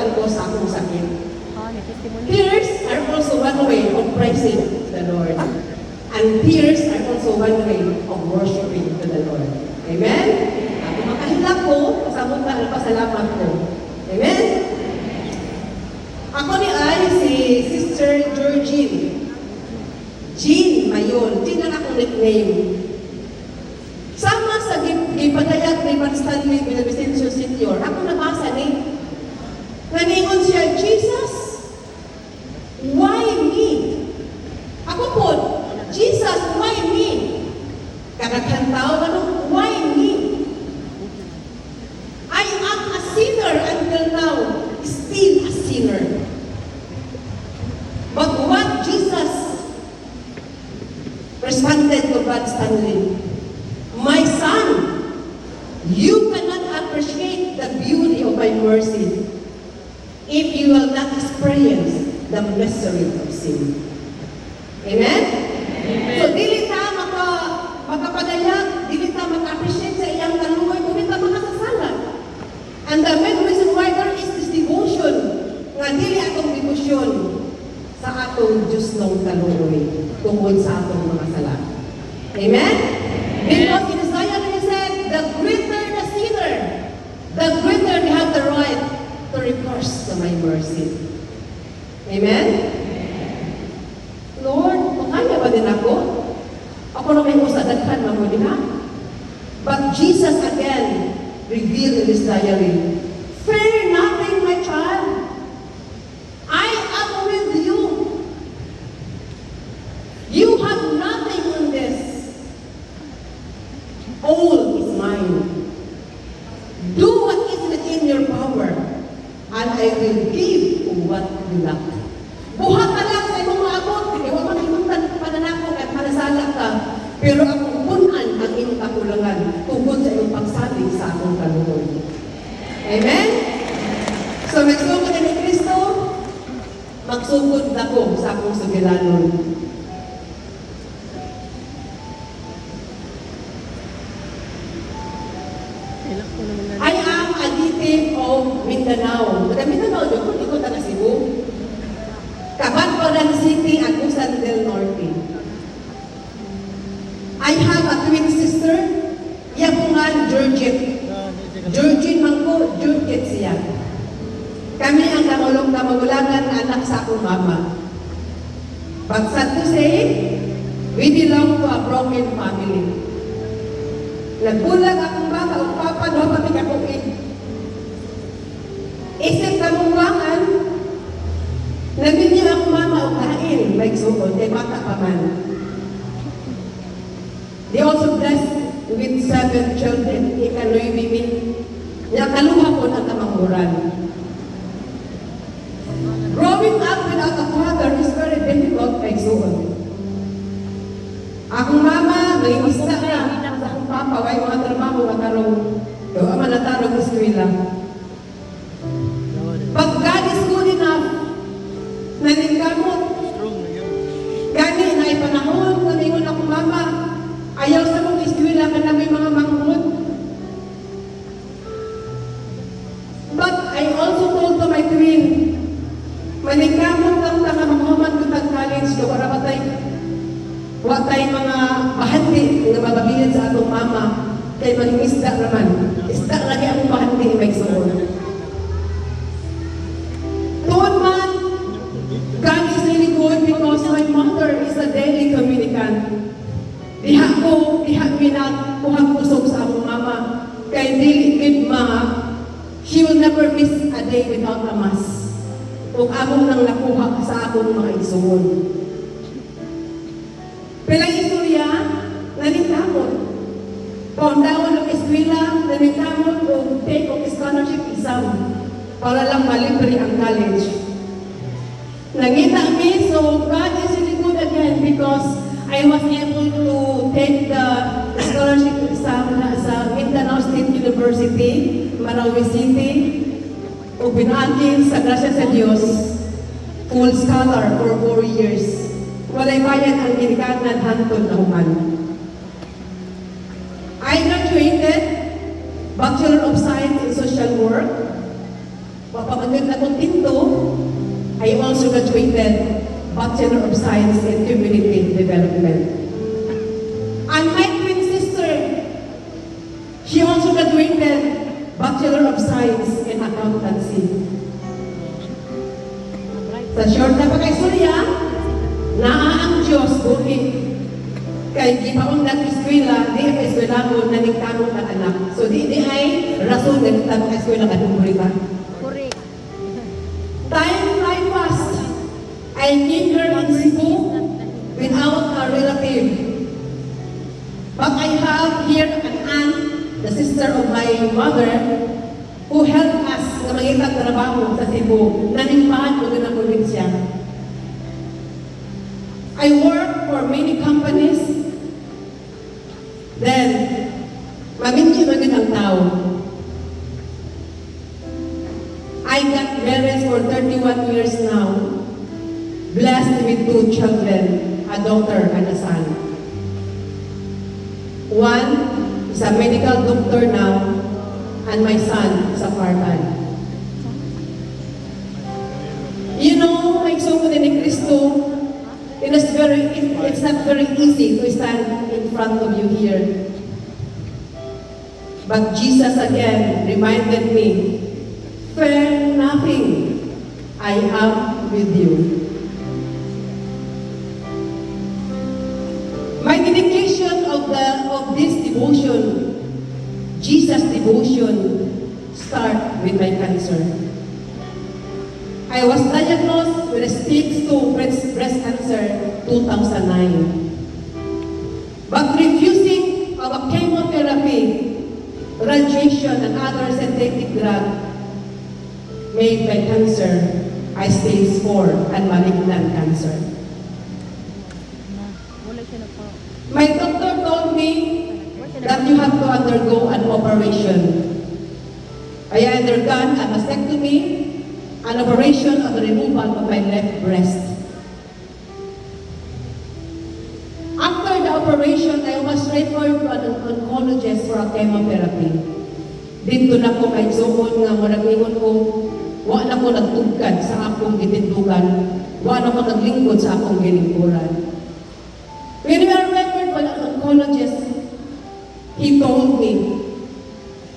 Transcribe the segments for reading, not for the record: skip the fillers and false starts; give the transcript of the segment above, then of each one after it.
pagpadayon ko sa akong sakit. Tears are also one way of praising the Lord. And tears are also one way of worshiping to the Lord. Amen? Ako makahilak ko, kasabot ka ang pasalamat ko. Amen? Ako ni ay si Sister Georgine. Jean Mayon. Jean lang akong nickname. Sama sa gipadayag ni Pat Stanley Villavicencio Sr. Ako nabasa ni. Naningon siya, Jesus, why me? Ako po, Jesus, why me? Kakatang tao, ano? Why me? I am a sinner until now, still a sinner. But what Jesus responded to Brad Stanley, my son, you cannot appreciate the beauty of my mercy if you will not experience the misery of sin. Amen? So, dili ta makapadayag, dili ta maka-appreciate sa iyang kaluoy, kung ta makasasala. And the main reason why there is this devotion, nga dili atong devotion sa atong Diyos ng kaluoy, tungkol sa atong mga sala. Amen? Because in Isaiah he said, the greater the sinner, the greater they have the right to recourse to my mercy. Amen? Lord, makaya ba din ako? Ako na may usadaghan mo din ha? But Jesus again revealed in his diary, fear nothing, my child. I am with you. You have nothing on this. All is mine. Do what is within your power, and I will give what you lack. Buhat ka lang sa imong maabot, iwa man imuntan pananako at manasala ka, pero akong punan ang inyong kakulangan tungkol sa iyong pagsabi sa akong kaluoy. Amen? So, magsugod ni Kristo, magsugod na ko sa akong sugilanon. I am a native of Mindanao. Mindanao, doon ko, ikot na Cebu. Cabanatuan City, Agusan del Norte. I have a twin sister, Yapungan Georgette. Georgine Mangko, Georgette siya. Kami ang kamagulangan na anak sa akong mama. But sad to say, we belong to a broken family. Nagbulag akong mama, ang papa, no, kami kakuin. Isip kamungwangan, nabinyo akong mama o kain, may sukod, kay bata pa man. They also blessed with 7 children, ikanoy bimin. Nakaluha po ang kamanguran. Growing up without a father is very difficult, may sukod. Akong mama, may isda na. Sa akong papa, may mga trabaho matarong. Doon ang manatarong eskwela. But God is good enough. Naningkamot. Gani na ipanahon, namingon akong mama. Ayaw sa mong eskwela ka na may mga manghod. But I also told to my twin, maningkamot lang na mahuman ko tag-college ko para watay mga bahandi na mababilin sa atong mama kay maning isda naman. Isda lagi ang bahandi may suon. Tuon man, God is really good because my mother is a daily communicant. Diha kuhang kusog sa akong mama. Kay dili gid ma, she will never miss a day without a mass. Kung among nang nakuha sa akong mga isuon. Pilang istorya, naningkamot. Paundawon ng eskwela, naningkamot o take of scholarship exam para lang malibre ang college. Nangita mi, so God is really good again because I was able to take the scholarship exam sa Mindanao State University, Marawi City, o pinagin sa grasya sa Diyos, full scholar for 4 years. Walay bayan ang ginikanan hantod na human. I graduated Bachelor of Science in Social Work. Papamagod na kong also graduated Bachelor of Science in Community Development. And my twin sister, she also graduated Bachelor of Science in Accountancy. Sa short na pagkaistorya, naa ang Diyos buhi. Kay di pa akong nag-eskwela, di ang eskwela ko na nagtanong ng anak. So di ay rason na nagtanong ng eskwela ka nung ka. Correct. Time fly fast. I came here in Cebu without a relative. But I have here an aunt, the sister of my mother, who helped us na mangitang trabaho sa Cebu, nanimbahan ko din ang probinsya. I work for many companies. Then, maminti magin ang tao. I got married for 31 years now, blessed with 2 children, a daughter and a son. One is a medical doctor now, and my son is a farmer. You know, my son ni Cristo, it's not very easy to stand in front of you here. But Jesus again reminded me, fear nothing, I am with you. My dedication of this devotion, Jesus devotion, start with my cancer. I was diagnosed with stage 2 breast cancer 2009. But refusing of a chemotherapy, radiation, and other synthetic drug made my cancer I stage 4 and malignant cancer. Wala siya na po. My doctor told me that you have to undergo an operation. I undergone a mastectomy, an operation of the removal of my left breast. After the operation, I was referred to an oncologist for a chemotherapy. Dito na ko kay Zoon nga maraming ko, wa na ko nagtugkad sa akong gitindugan, wa na ko naglingkod sa akong giningkuran. When we are referred by an oncologist, he told me,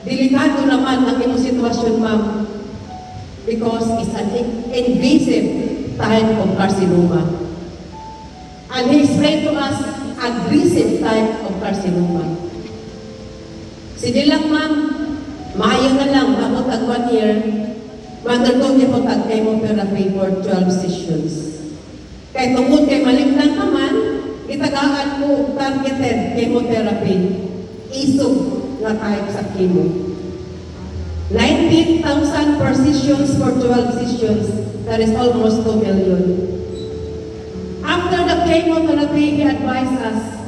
delikado naman ang iyong sitwasyon, ma'am, because it's an invasive type of carcinoma. And he explained to us, aggressive type of carcinoma. Sige lang, ma'am, maayo na lang, abot ang 1 year, undergo niya po tag chemotherapy for 12 sessions. Kaya tungkol kay malignan naman, itagaan ko targeted chemotherapy, isog na type sa chemo. 19,000 per sessions for 12 sessions. That is almost 2 million. After the chemotherapy, he advised us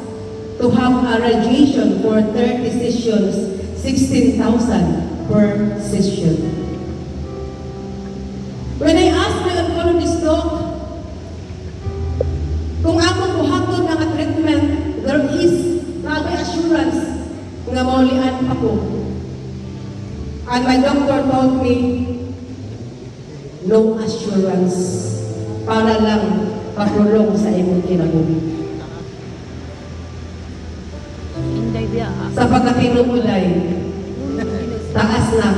to have a radiation for 30 sessions, 16,000 per session. When I asked my oncologist, Doc, kung ako buhaton ng treatment, there is na assurance nga maulian ako. And my doctor told me, no assurance, para lang paprolong sa imong kinabuhi. Inday biya. Sa pagkatinulay, taas na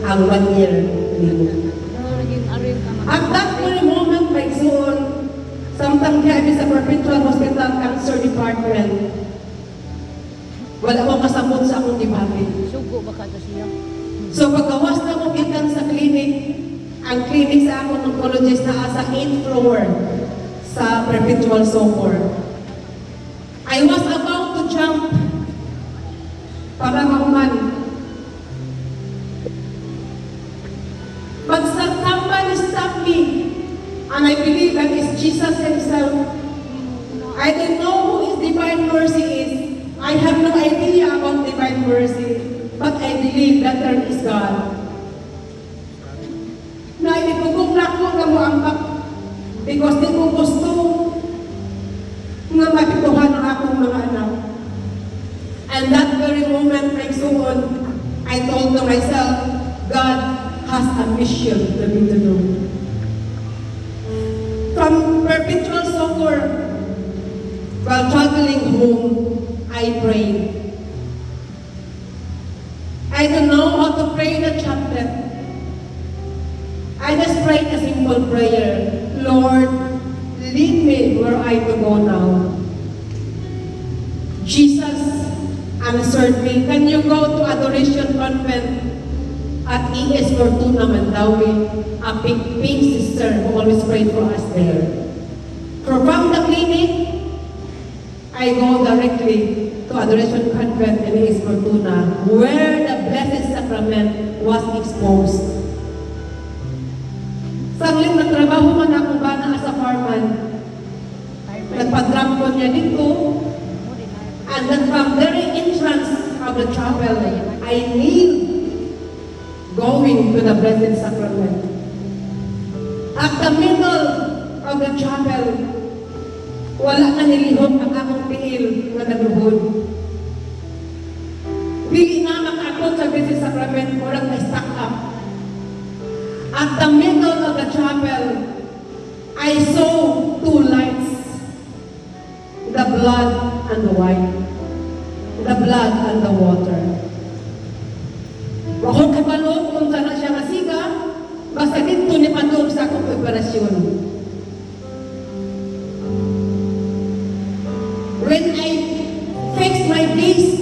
ang 1 year nimo. At that very moment, my son, samtang kami sa Perpetual Hospital Cancer Department, wala akong kasabot sa akong dibati. Sugo ba ka siya? So pagkawas na ko gikan sa clinic, ang clinic sa akong oncologist na sa 8th floor sa Perpetual Socor. I was about to jump para mahuman. But somebody stopped me, and I believe that is Jesus himself. I don't know who his divine mercy is. I have no idea about divine mercy, but I believe that there is God. Na ibigugong na ko na mo ang because di ko gusto nga mapituhan ang akong mga anak. And that very moment, my son, I told to myself, God has a mission for me to do. perpetual succor. While traveling home, I prayed. I don't know how to pray the chaplet. I just prayed a simple prayer. Lord, lead me where I to go now. Jesus answered me, can you go to Adoration Convent at E.S. Fortuna, Mandawi, a pink sister who always prayed for us there. From the clinic, I go directly to Adoration Convent in E.S. Fortuna, where the Blessed Sacrament was exposed. Saglit na trabaho man akong bana as a farman. Nagpa-drop ko niya dito, and then from very entrance of the chapel, I kneel going to the Blessed Sacrament. At the middle of the chapel, wala na nilihok ang akong tiil na nagluhod. Dili na makakot sa Blessed Sacrament, walang na-stack up. At the middle of the chapel, I saw two lights, the blood and the wine, the blood and the water. Wakong kabalo kung saan siya masiga, basta dito ni Padong sa akong operasyon. When I fixed my gaze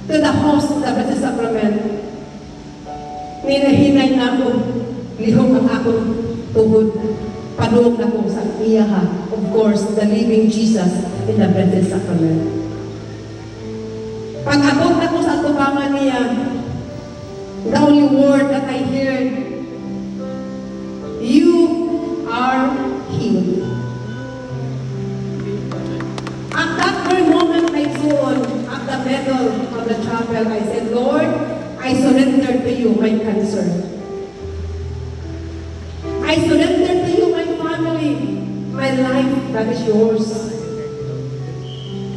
to the host of the Blessed Sacrament, ninahinay na ako, lihok ang akong tubod, padung na ko sa iyaha, of course, the living Jesus in the Blessed Sacrament. Pag-abot na ko sa tubangan niya, the only word that I heard, you are healed. At that very moment I saw at the middle of the chapel, I said, Lord, I surrender to you my cancer. I surrender to you my family, my life, that is yours.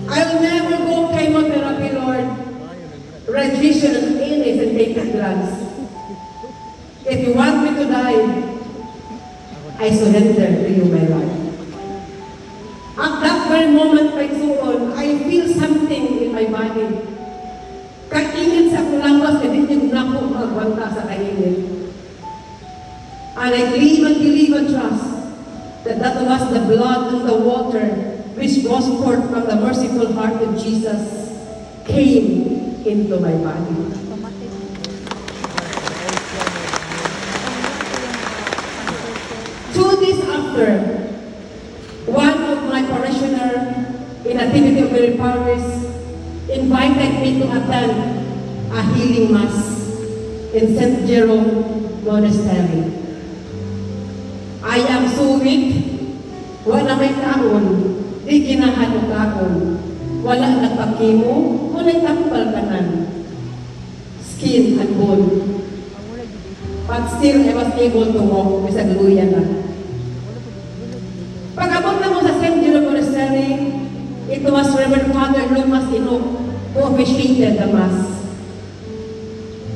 I will never go chemotherapy, Lord. Radiation and illness and taken drugs. If you want me to die, I surrender to you my life. At that very moment, my soul, I feel something in my body. Kainit sa kulangwas, hindi yung na ko magwanta sa kainit. And I believe and trust that that was the blood and the water which was poured from the merciful heart of Jesus came into my body. Two days after, one of my parishioner in a Nativity of Mary Parish invited me to attend a healing mass in St. Jerome Monastery. I am so weak, wala may kaon, di kinahanok kaon, wala nagpakimo, wala tapal kanan, skin and bone. But still, I was able to walk, bisa luya na. Pag-abot na mo sa St. Jerome Monastery, it was Reverend Father Lucas Inok who officiated the Mass.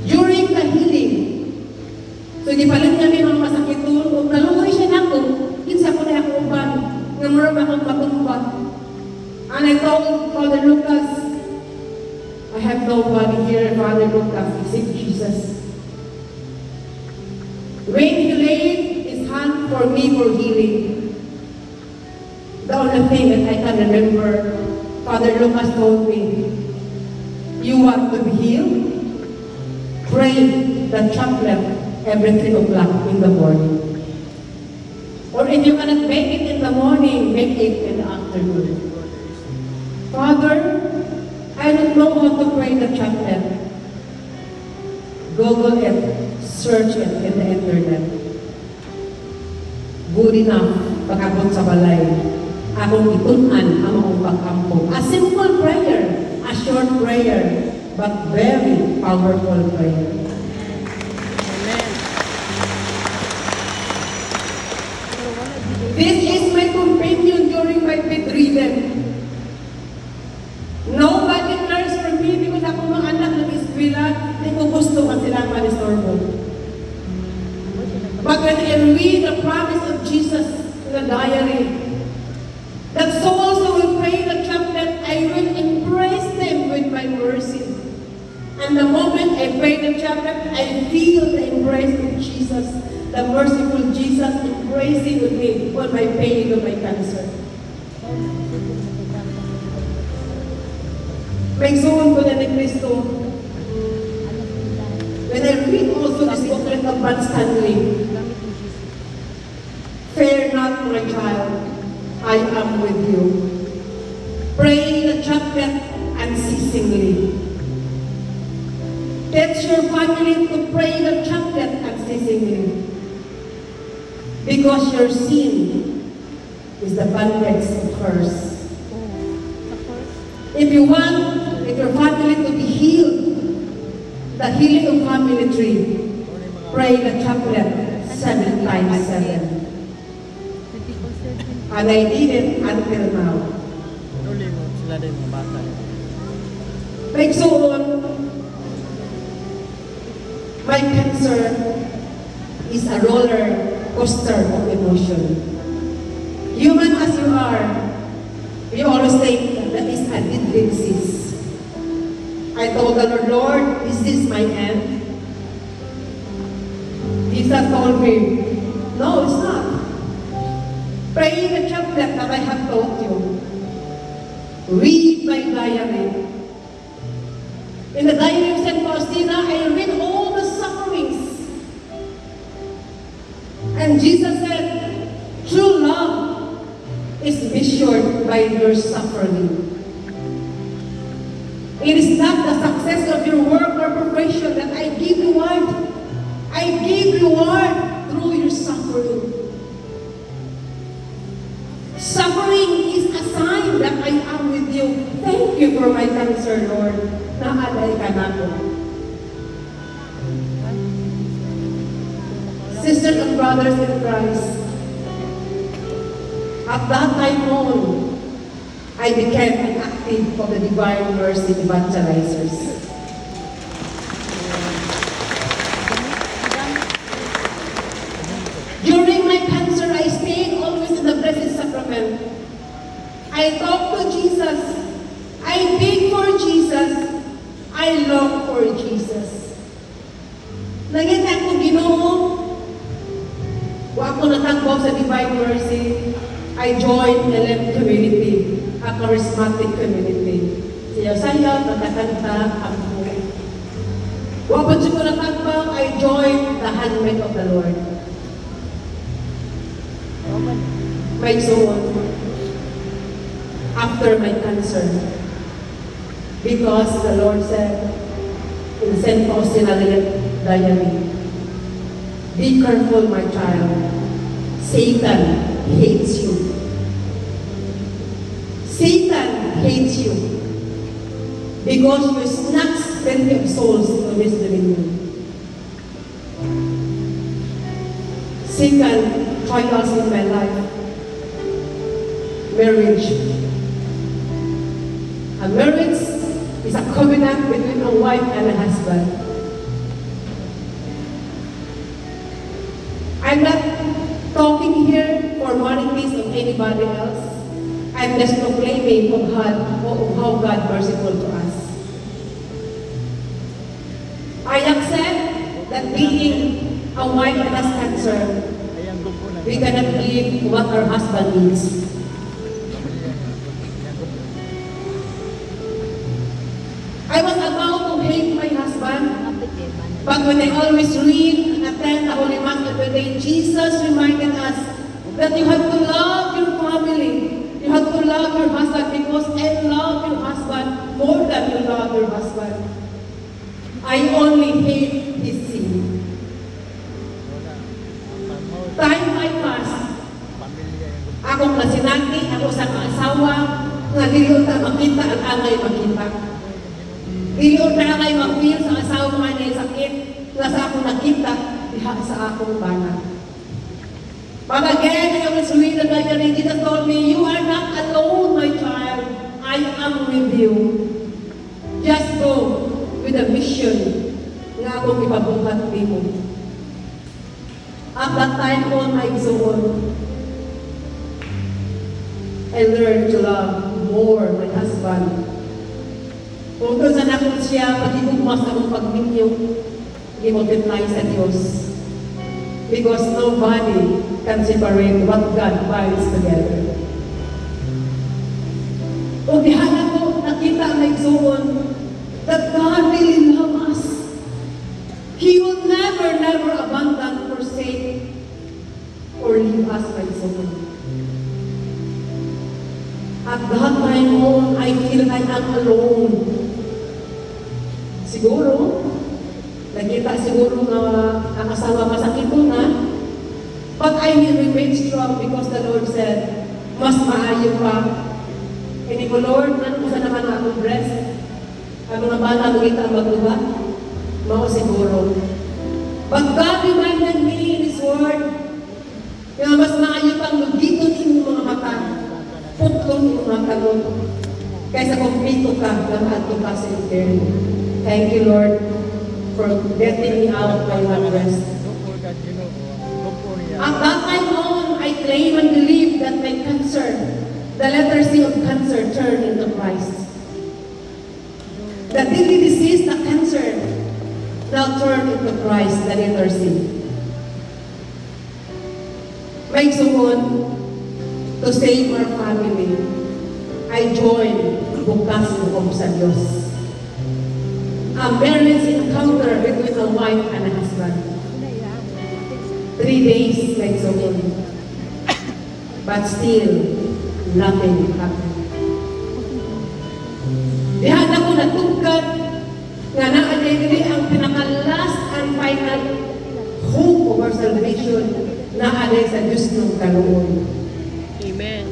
During the healing, so gipalit niya mga masakit doon, kung naluhay siya na ako, kinsa ko na ako uban, nga maroon akong matumba. And I told Father Lucas, I have nobody here, Father Lucas, except Jesus. When he laid his hand for me for healing, the only thing that I can remember, Father Lucas told me, you want to be healed? Pray the chaplet every 3 o'clock in the morning. Or if you cannot make it in the morning, make it in the afternoon. Father, I don't know how to pray the chaplet. Google it, search it in the internet. Good enough, pag-abot sa balay. Akong itunan ang akong pag-ampo. A simple prayer, a short prayer, but very powerful prayer. This is my companion during my bedridden. Nobody cares for me because ako mga anak ng eskwela, hindi ko gusto ang silang manistorbo. But when I read the promise of Jesus in the diary, feel the embrace of Jesus, the merciful Jesus embracing with me on my pain, on my cancer. May soon ko na ni Kristo. When I read also this booklet of Van Stanley, fear not, my child, I am with you. Pray the chaplet unceasingly. Teach your family to pray the chaplet unceasingly. Because your sin is the bandage of curse. If you want your family to be healed, the healing of family tree, pray the chaplet 7 times 7. And I did it until now. Tuloy mo sila din mga bata. Pagsuon, my cancer is a roller coaster of emotion. Human as you are, we always think that is a deadly disease. I told the Lord, Lord, is this my end? Jesus told me, no, it's not. Pray the chaplet that I have taught you. Read my diary. In the diary of St. Faustina, I read all the sufferings. And Jesus said, true love is measured by your suffering. It is not the success of your work or profession that I give reward. I give reward through your suffering. Suffering is a sign that I am with you. Thank you for my cancer, Lord. Naalay ka na ko. Sisters and brothers in Christ, at that time on, I became an active of the Divine Mercy Evangelizers. During my cancer, I stayed always in the Blessed Sacrament. I talked to Jesus. I beg for Jesus. I long for Jesus. Naging ako Ginoo. Wa ako natagbaw sa Divine Mercy. I joined LM community, a charismatic community. Sayaw-sayaw, natakanta, ampo. Wa pa siya ko natagbaw, I joined the Handmaid of the Lord. My soul, after my cancer, because the Lord said in St. Faustina diary, be careful, my child. Satan hates you. Satan hates you because you snatch plenty of souls from his dominion. Second trials in my life, marriage. A marriage is a covenant between a wife and a husband. I'm not talking here for vanities of anybody else. I'm just proclaiming of how God merciful to us. I accept that being a wife that has cancer, we cannot give what our husband needs. I was about to hate my husband, but when I always read and attend the Holy Mass every day, Jesus reminded us that you have to love your family. You have to love your husband because I love your husband more than you love your husband. I only hate his sin. Time I pass, akong nasinati, ako sa kaasawa, nga diliyon ta makita at angay makita. Diliyon ta angay mag-feel sa asawa nga niya sakit, nga sa akong nakita, diha sa akong bana. But again, I was reading the diary, Jesus told me, you are not alone, my child. I am with you. Just go with a mission nga akong ipabuhat mo. At that time on my soul, I learned to love more my husband. Kung saan ako siya, pag-ibugmas akong pagminyo, i-multiply sa Diyos. Because nobody can separate what God binds together. O dihala ko, nakita ang naigsuon that God really loves us. He will never, never abandon, forsake, or leave us naigsuon. At that time on, I feel I am alone. Siguro, nakita siguro na ang asawa masakito na, but I will remain strong because the Lord said, mas maayo pa. Hindi ko, Lord, ano ko sa naman akong breast? Ano na ba na kita magluha? Mao siguro. But God reminded me in His Word, na mas maayo pang lugiton yung mga mata, putlong yung mga tagot, kaysa kumpito ka, lahat ka sa eternity. Thank you, Lord, for getting me out of my breast. Look for God, look for niya. At that time on, I claim and believe that my cancer, the letter C of cancer, turned into Christ. The deadly disease, the cancer, now turned into Christ, the letter C. May suon to save our family. I joined bukas hukom sa Diyos. A marriage encounter between a wife and a husband. 3 days may suon. But still, nothing happened. Dihan ako natugkad nga naadili ang pinaka-last and final hope of our salvation na aday sa Diyos ng kaluoy. Amen.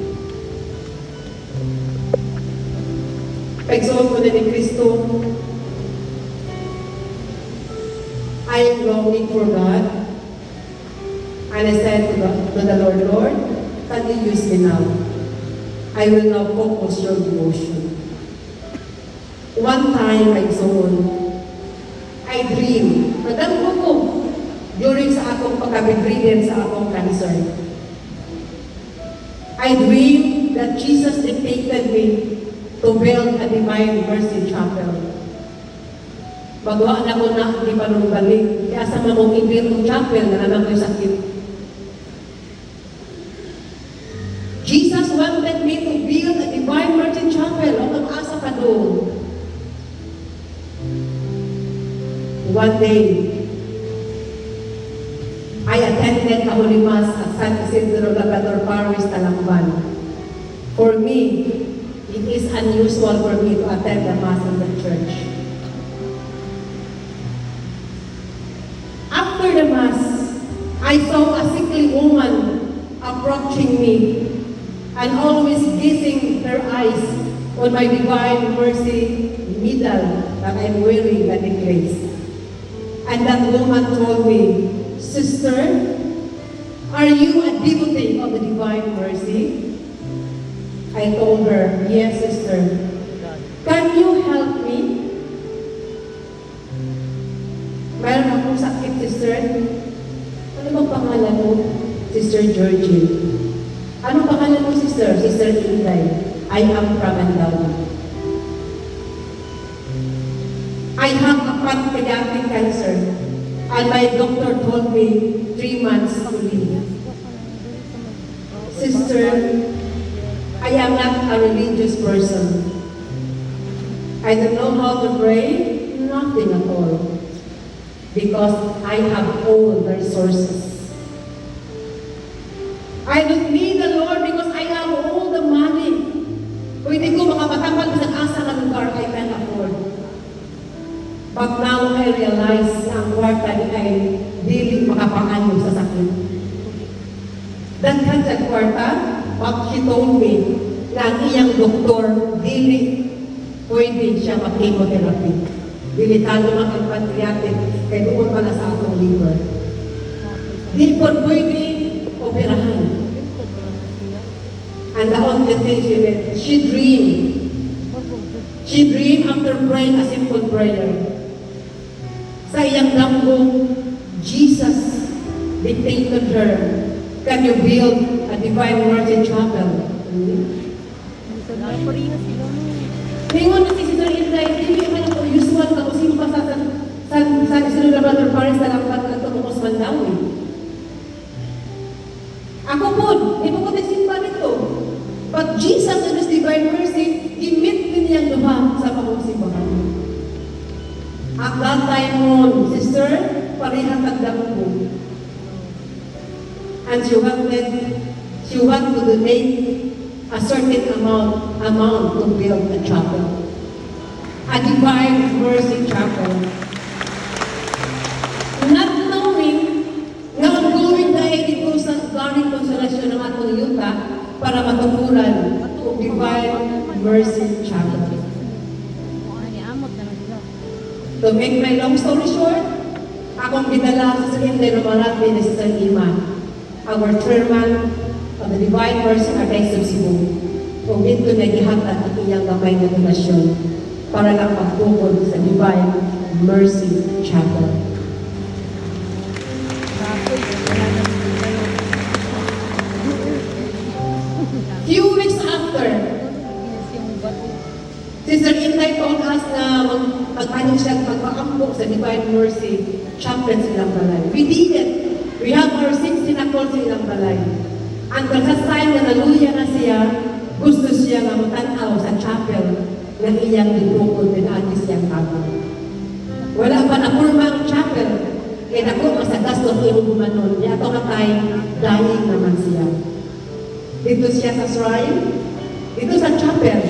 Pagsuon ko na ni Kristo, I am longing for God. And I said to the Lord, Lord, can you use me now? I will now focus your devotion. One time, I dream. Nadampo ko during sa akong pagkabidridden sa akong cancer. I dreamed that Jesus dictated me to build a Divine Mercy Chapel. Magawa na ko na, di pa nung balik. Kaya sa mga kong i-build chapel, na naman ko'y sakit. Jesus wanted me to build a Divine Mercy Chapel. O mag-asa ka doon. One day, I attended a Holy Mass at San Isidro Labrador Parish, Talangban. For me, it is unusual for me to attend the Mass in the church. After the Mass, I saw a sickly woman approaching me and always gazing her eyes on my Divine Mercy medal that I'm wearing, the necklace. And that woman told me, Sister, are you a devotee of the Divine Mercy? I told her, yes, sister. Can you help me? Mayroon akong sakit, sister. Ano bang pangalan mo? Sister Georgie. Ano pangalan mo, sister? Sister Inday. I am from Andalusia. I have a pancreatic cancer, and my doctor told me 3 months to live. Sister, I am not a religious person. I don't know how to pray, nothing at all, because I have all the resources. I don't need the Lord because I have all the money. Kung hindi ko makapatapag sa asa ng lugar, I can afford. But now I realize na ang kwarta ni ay dili makapangayo sa sakit. Daghan sa kwarta, but she told me na ang iyang doktor dili pwede siya mag-chemotherapy. Delikado man ang pancreatic, kaya doon pala sa atong liver. Di po pwede operahan. And the only thing she dreamed. She dreamed after praying a simple prayer. Sa iyang damgo, Jesus dictated her, can you build a Divine Mercy Chapel? Hingon na si Sister Inday, hindi man ako usual na usin pa sa Sa isunod na Brother Paris na lang pagkatumukos man daw eh. Ako po, di po ko nagsimba nito. But Jesus in His divine mercy, He met din niyang duha sa pagsimbahan. At that time mo, sister, parehang tagdamo po. And she wanted to donate a certain amount to build a chapel. A divine mercy chapel. Not knowing na ongoing dahil dito sa galing konsolasyon ng atong yuta para matuturan ang divine mercy chapel. Ani amot na lang sila. To make my long story short, akong gidala sa Inday Lumarati ni Sister Ima, our chairman of the Divine Mercy Archdiocese of Cebu, kung dito na gihatag ang iyang gamay na donasyon para lang pagtukod sa Divine Mercy Chapel. Kapoy, wala na kayo. Few weeks after, Ginas yung bato. Sister Inday told us na magpapanin siya at magpaampok sa Divine Mercy Chapel sa ilang balay. We did it. We have our 16 accounts sa ilang balay. Until sa time na naluya na siya, gusto siya nga matanaw sa chapel ng iyang dibukod din agis siyang tago. Wala pa na purmang chapel, kaya naku, masagas ng iyong gumanon. Kaya ito nga tayo, dying naman siya. Dito siya sa shrine, dito sa chapel,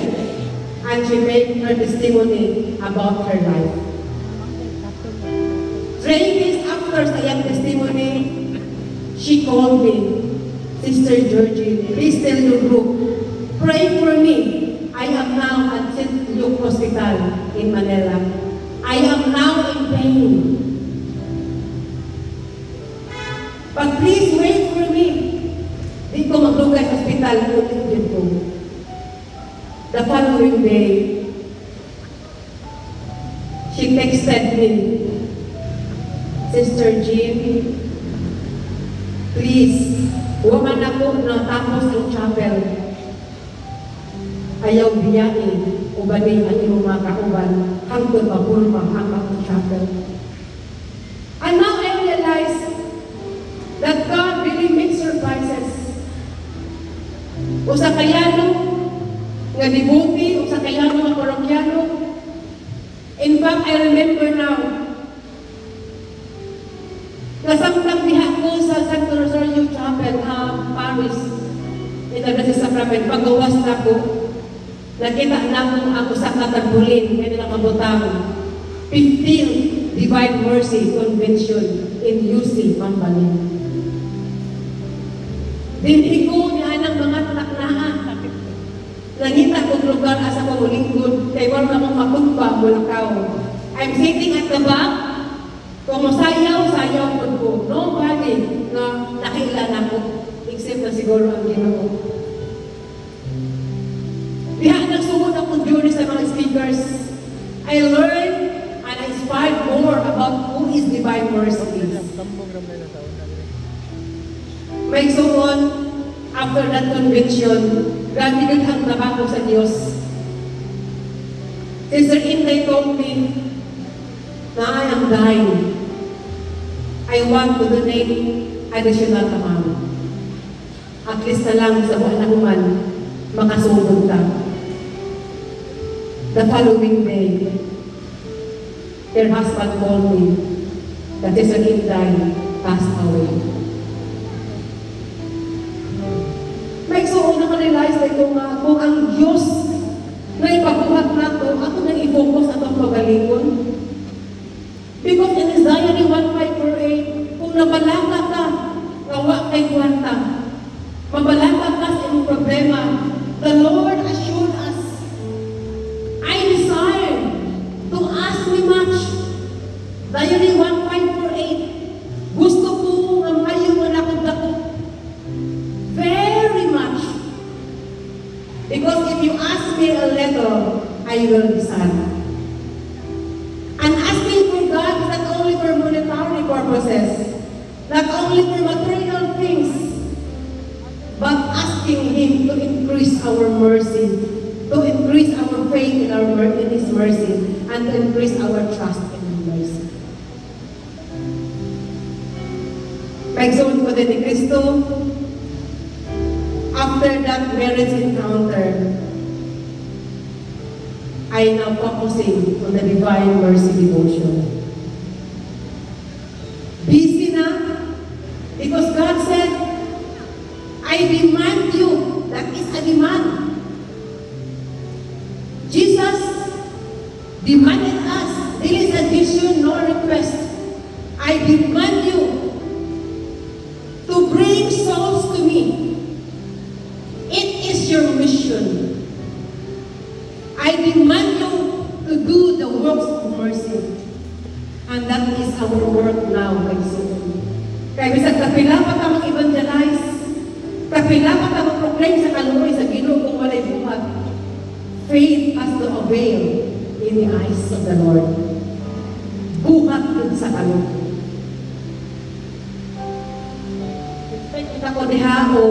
and she made her testimony about her life. 3 days after sa iyang testimony, she called me, Sister Georgie, please tell your group, pray for me. I am now at St. Luke Hospital in Manila. I am now in pain. But please wait for me. Di ko maglugay sa hospital, ulit din ko. The following day, she texted me, Sister Jean, please, waman ako na tapos ang chapel. Ayaw biyain, ubanin ang iyong mga kauban, hanggang mapulma ang akong chapel. And now I realize that God really makes surprises. Usa kayano nga devote, usa kayano nga parokyano. In fact, I remember now, nasamtang diha ko sa Santo Rosario Chapel, Paris, Inagasi Sacrament, pagawas na ko, nakita na ko ang usa ka tagulin, kaya nila kabutang 15th Divine Mercy Convention in UC, Mambalin. Dinhi ko niya ng mga taknaan. Nangita kong lugar asa ko lingkod, kay wala akong makumpa, mulakaw. I'm sitting at the back, kung sayaw ko. Nobody na nakilala ko, except na siguro ang Ginoo. Diha nagsugod akong journey sa mga speakers. I learned and I inspired more about who is Divine Mercy. Tambong ramay na taon na. May suon, after that convention, grabe din ang trabaho sa Diyos. Sister Inday told me na I am dying. I want to donate additional amount. At least na lang sa buwan na human, makasugod ka. The following day, her husband called me that Sister Inday passed away. May suon na ka-realize na kung ang Diyos na ipabuhat na ito, ako nang i-focus na itong pagalingon. Because in Isaiah 1:5-8, kung nabalaka ka, nawa kay kwarta, mabalaka ka sa iyong problema, the Lord assured us, I desire to ask me much. Diary 1:5-8, gusto ko nga mayo mo na kong dako. Very much. Because if you ask me a little, I will be sad. And asking for God is not only for monetary purposes, not only for material things, but asking Him to increase our mercy, to increase our faith in His mercy, and to increase our trust in His mercy. Maigsoon ko din ni Kristo, after that marriage encounter, I now focusing on the Divine Mercy devotion. Busy na, because God said, I demand you. That is a demand. Jesus demanded us. This is a vision, no request. I demand you to bring souls to me. It is your mission. I demand you to do the works of mercy. And that is our work now, my son. Kaya bisag kapila pa ka mag-evangelize, kapila pa ka mag-proclaim sa kaluoy sa Ginoo kung walay buhat. Faith has to avail in the eyes of the Lord. Buhat din sa kaluoy. Kita ko diha o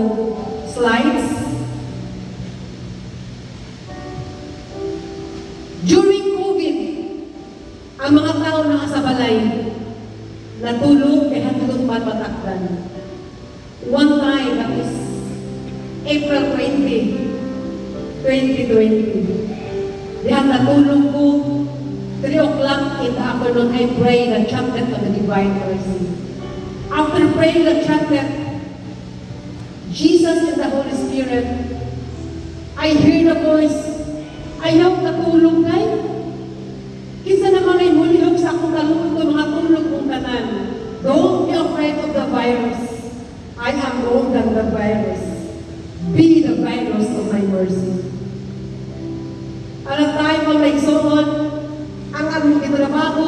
slides. During COVID, ang mga tao na sa balay, natulog kay hatulog patakdan. One time, that is April 20, 2020. Diyan natulog ko, 3 o'clock in the afternoon, I pray the chaplet of the Divine Mercy. After praying the chaplet, Jesus and the Holy Spirit, I hear the voice, ayaw katulog kay. Kinsa naman ay mulihog sa akong kalungkot ko mga tulog kong tanan. Don't be afraid of the virus. I am more than the virus. Be the virus of my mercy. Alam tayo mga maigsoon, ang aming kitrabaho,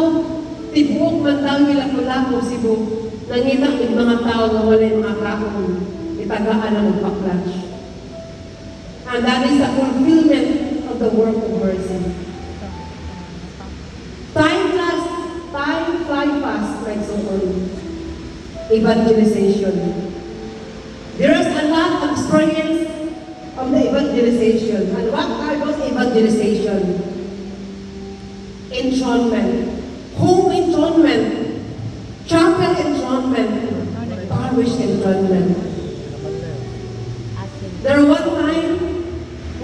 tibuok man daw nila Cebu, nangita ng mga tao na walay mga kahon, itagaan ng magpa-clutch. And that is the fulfillment of the work of mercy. Time fly fast, like so on. Evangelization. There is a lot of experience of the evangelization. And what are those evangelization? Enthronement. Home enthronement. Chapel enthronement. Parish enthronement. There one time,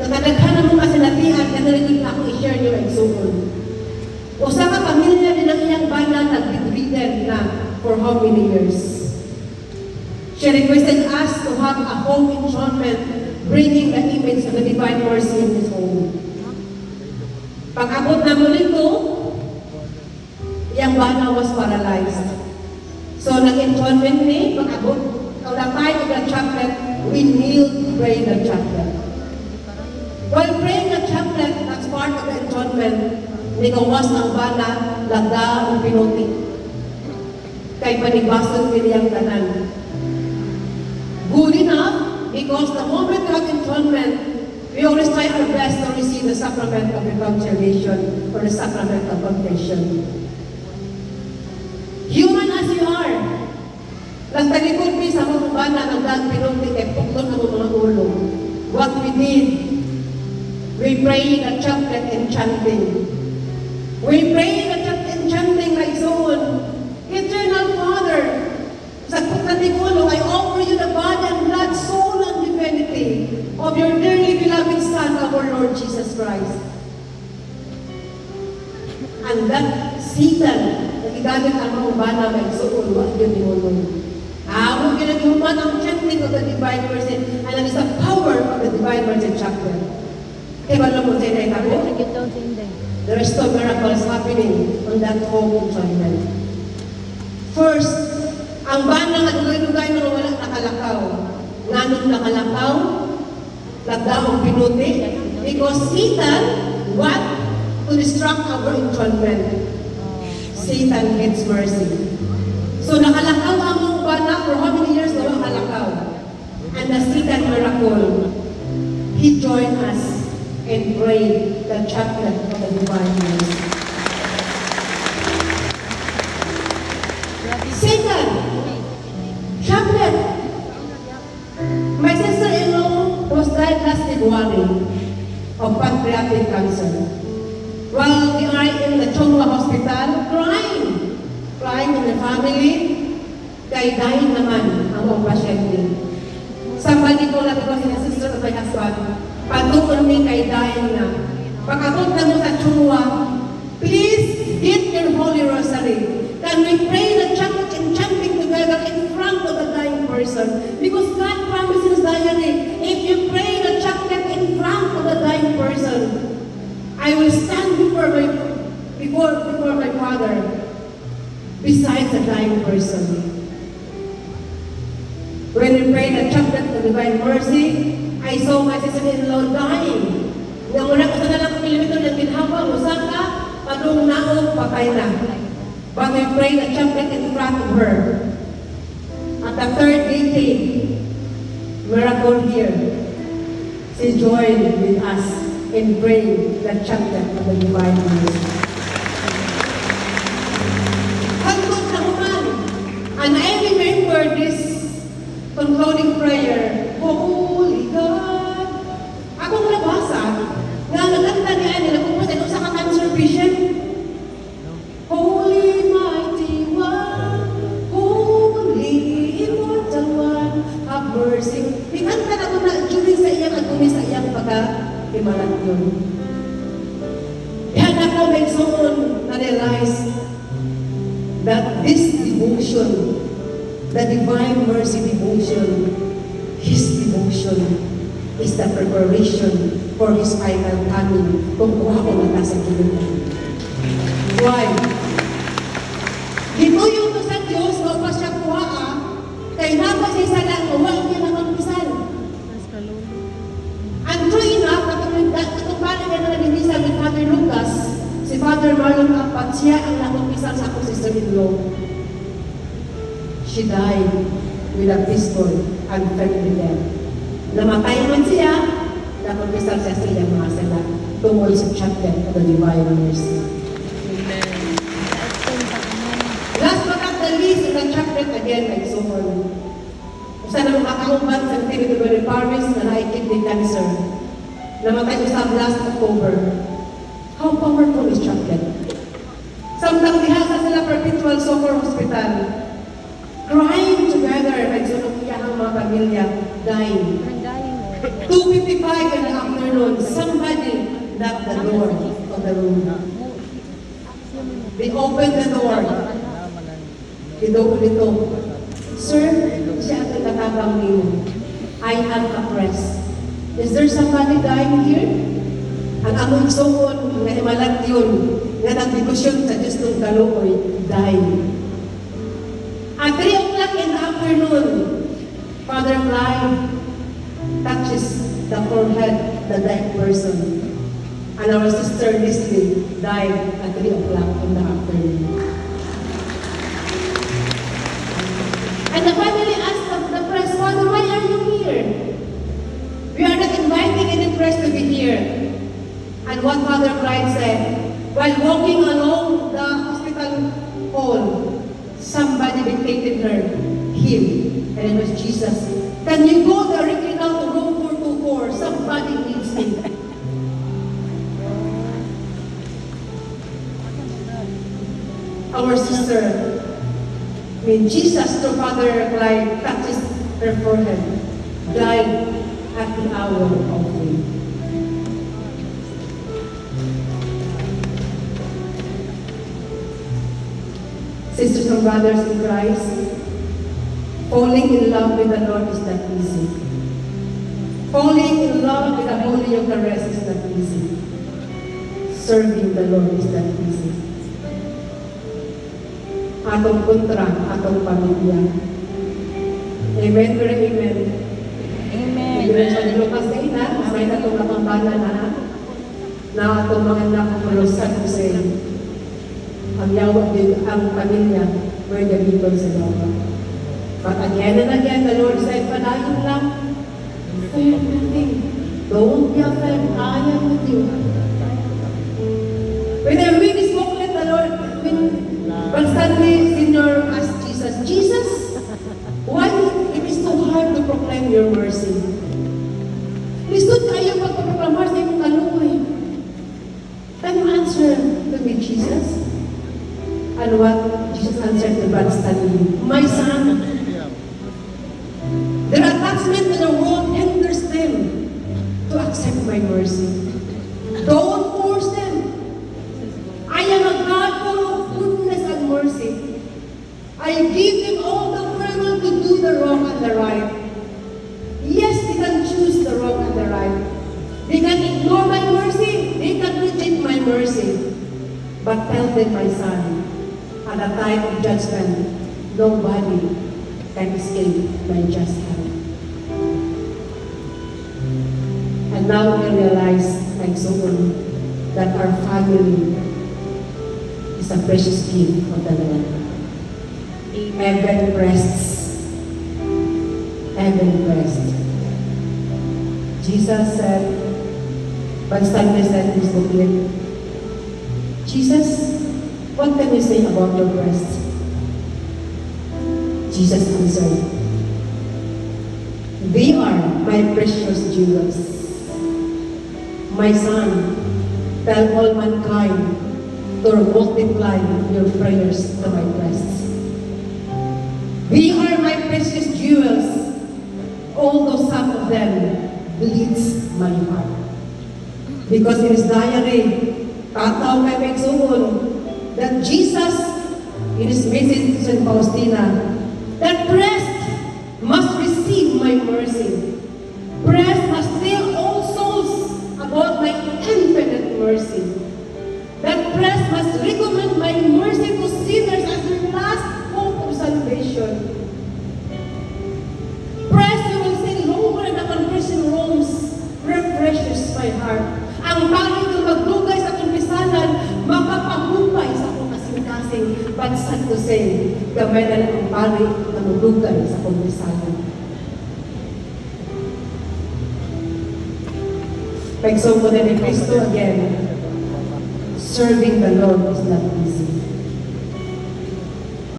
nakadaghan mo kasi natihan, na narinig ako i-share nyo ang suon. O sa pamilya din ang iyang bana nag-bedridden na for how many years. She requested us to have a home enthronement, bringing the image of the Divine Mercy in his home. Pag-abot na mo nito, iyang bana was paralyzed. So nag-enthronement ni, pag-abot, on the time of the chaplet, we kneel to pray the chaplet. While praying the chaplet, that's part of the enthronement, nikawas ang bana, lagda ang pinuti. Kay panibason piniyang tanan. Good enough, because the moment of enthronement, we always try our best to receive the sacrament of reconciliation or the sacrament of confession. Human as you are, nagtalikod mi sa mga bana ng daan pinuti kay puklon ang mga ulo. What we did, we pray the chaplet and chanting. We pray the chaplet and chanting like so on. Eternal Father, sa pagkatigulo, I offer you the body and blood, soul and divinity of your dearly beloved Son, our Lord Jesus Christ. And that Satan, nagigamit ang mga bana may soul, what yun yung Huwag ginagawa ang chanting of the Divine Mercy, and that is the power of the Divine Mercy chapter. Kaya ba lang mo tayo na itago? There is no miracles happening on that home enthronement. First, ang bana nga lugay-lugay na wala nakalakaw. Nganong nakalakaw, lagdaong pinuti, because Satan want to distract our enthronement. Satan hates mercy. So nakalakaw ang mga bana for how many years na nakalakaw? And the Satan miracle, he joined us and prayed the chaplet of the Divine Mercy. Second, chaplet. My sister-in-law was died last February of pancreatic cancer. While we are in the Chongwa Hospital, crying in the family, kay kay dahil naman ang mga pasyente. Somebody ko lang ko sa sister of my husband, patuon ni kay dahil na, pagkabot na mo sa tsuwa, please get your Holy Rosary. Can we pray the chanting together in front of the dying person? Because God promises diary, if you pray the chanting in front of the dying person, I will stand before my Father beside the dying person. When we pray the chaplet of Divine Mercy, I saw my sister-in-law dying. Nga muna ko sa nalang kilometer ng ginhawa, usaka, padung naong patay na. But we pray the chaplet in front of her. At the third decade, miracle here. She joined with us in praying the chaplet of the Divine Mercy. Hanggang sa human, and I remember this concluding prayer, Holy God. Akong nabasa, nga naganda niya nila kung po sa ka cancer patient. Holy Mighty One, Holy Immortal One, have mercy. Ikanta na ko na during sa iyang agumi sa iyang pagka-imalat yun. Yan ako may soon na-realize that this devotion, the Divine Mercy devotion, His devotion is the preparation for His final coming kung kuha ko na sa kinilang. Why? Gituyo ko sa Diyos, o pa siya kuha kay napa siya isa lang, huwag niya nakampisan. Mas kalulu. And true enough, katong bali ka na naninisan with Father Lucas, si Father Marlon Apat, siya ang nakampisan sa akong sister-in-law. She died with a pistol and fatally dead. Namatay man siya, nakampisan siya sa iyang mga sala tungkol sa chaplet of the Divine Mercy. Amen. Action pa kami. Last but not the least, in the chaplet again, like so on. Usa na mga kauban sa Trinity Paris na na-kidney cancer. Namatay ko sa last October. How powerful is chaplet? Samtang dihasa sila Perpetual Soccer Hospital, crying together, nagsunod ang mga pamilya, dying. Nandayin mo. 2:55 in the afternoon, somebody knocked the door of the room. They opened the door. Idoon ito. Sir, siya ang nakatabang niyo. I am oppressed. Is there somebody dying here? Ang among suon, nga imalat yun, nga nagdibusyon sa Diyos ng Kaluoy, dying. At 3 o'clock in the afternoon, Father Clive touches the forehead, the dead person. And our sister Leslie died at 3 o'clock in the afternoon. And the family asked the press, Father, why are you here? We are not inviting any press to be here. And what Father Clive said, while walking along the hospital hall, somebody dictated him, and it was Jesus. Can you go directly now to room 424? Somebody needs me. Our sister, Jesus, through Father Clive, touches her forehead, died at the hour of faith. Sisters and brothers in Christ, falling in love with the Lord is not easy. Falling in love with the Holy Eucharist is not easy. Serving the Lord is not easy. Atong kontra, atong pamilya. Amen, very amen. Amen. Amen. Sa Lucas na ina, may natong nakambala na atong mga nakapulusan ko sa ang yawa din ang pamilya were the people sa yawa. But again and again, the Lord said, panayon lang, fear nothing. Don't be afraid, I am with you. When I read this booklet, the Lord, when Stanley Sr. asked Jesus, Jesus, why it is so hard to proclaim your mercy? Lisod kayo pagpaproklamar sa iyong kaluoy. Can you answer to me, Jesus? And what Jesus answered to Brother Stanley, my son, judgment of the world hinders them to accept my mercy. Don't force them. I am a God full of goodness and mercy. I give them all the freedom to do the wrong and the right. Yes, they can choose the wrong and the right. They can ignore my mercy. They can reject my mercy. But tell them, my son, at the time of judgment, nobody can escape my just hand. And now we realize, like someone, that our family is a precious gift of the Lord. Heaven rests. Heaven rests. Jesus said, Constantly said in his booklet, Jesus, what can you say about your breast? Jesus answered, they are my precious jewels. My son, tell all mankind to multiply your prayers to my breasts. They are my precious jewels, although some of them bleeds my heart. Because in his diary, tataw kay Megsugon, that Jesus, in his message to St. Faustina, that breast must receive my mercy. Breast must tell all souls about my infinite mercy. That breast must recommend my mercy to sinners as their last hope of salvation. Breast, you will say, longer the confession roams, refreshes my heart. Ang pangit na magdugay sa kumpisanan, makapagupay sa akong kasing-kasing. But sad to say, gamay na lang ang pangit na magdugay sa kumpisanan. Pag-example na ni Cristo again, serving the Lord is not easy.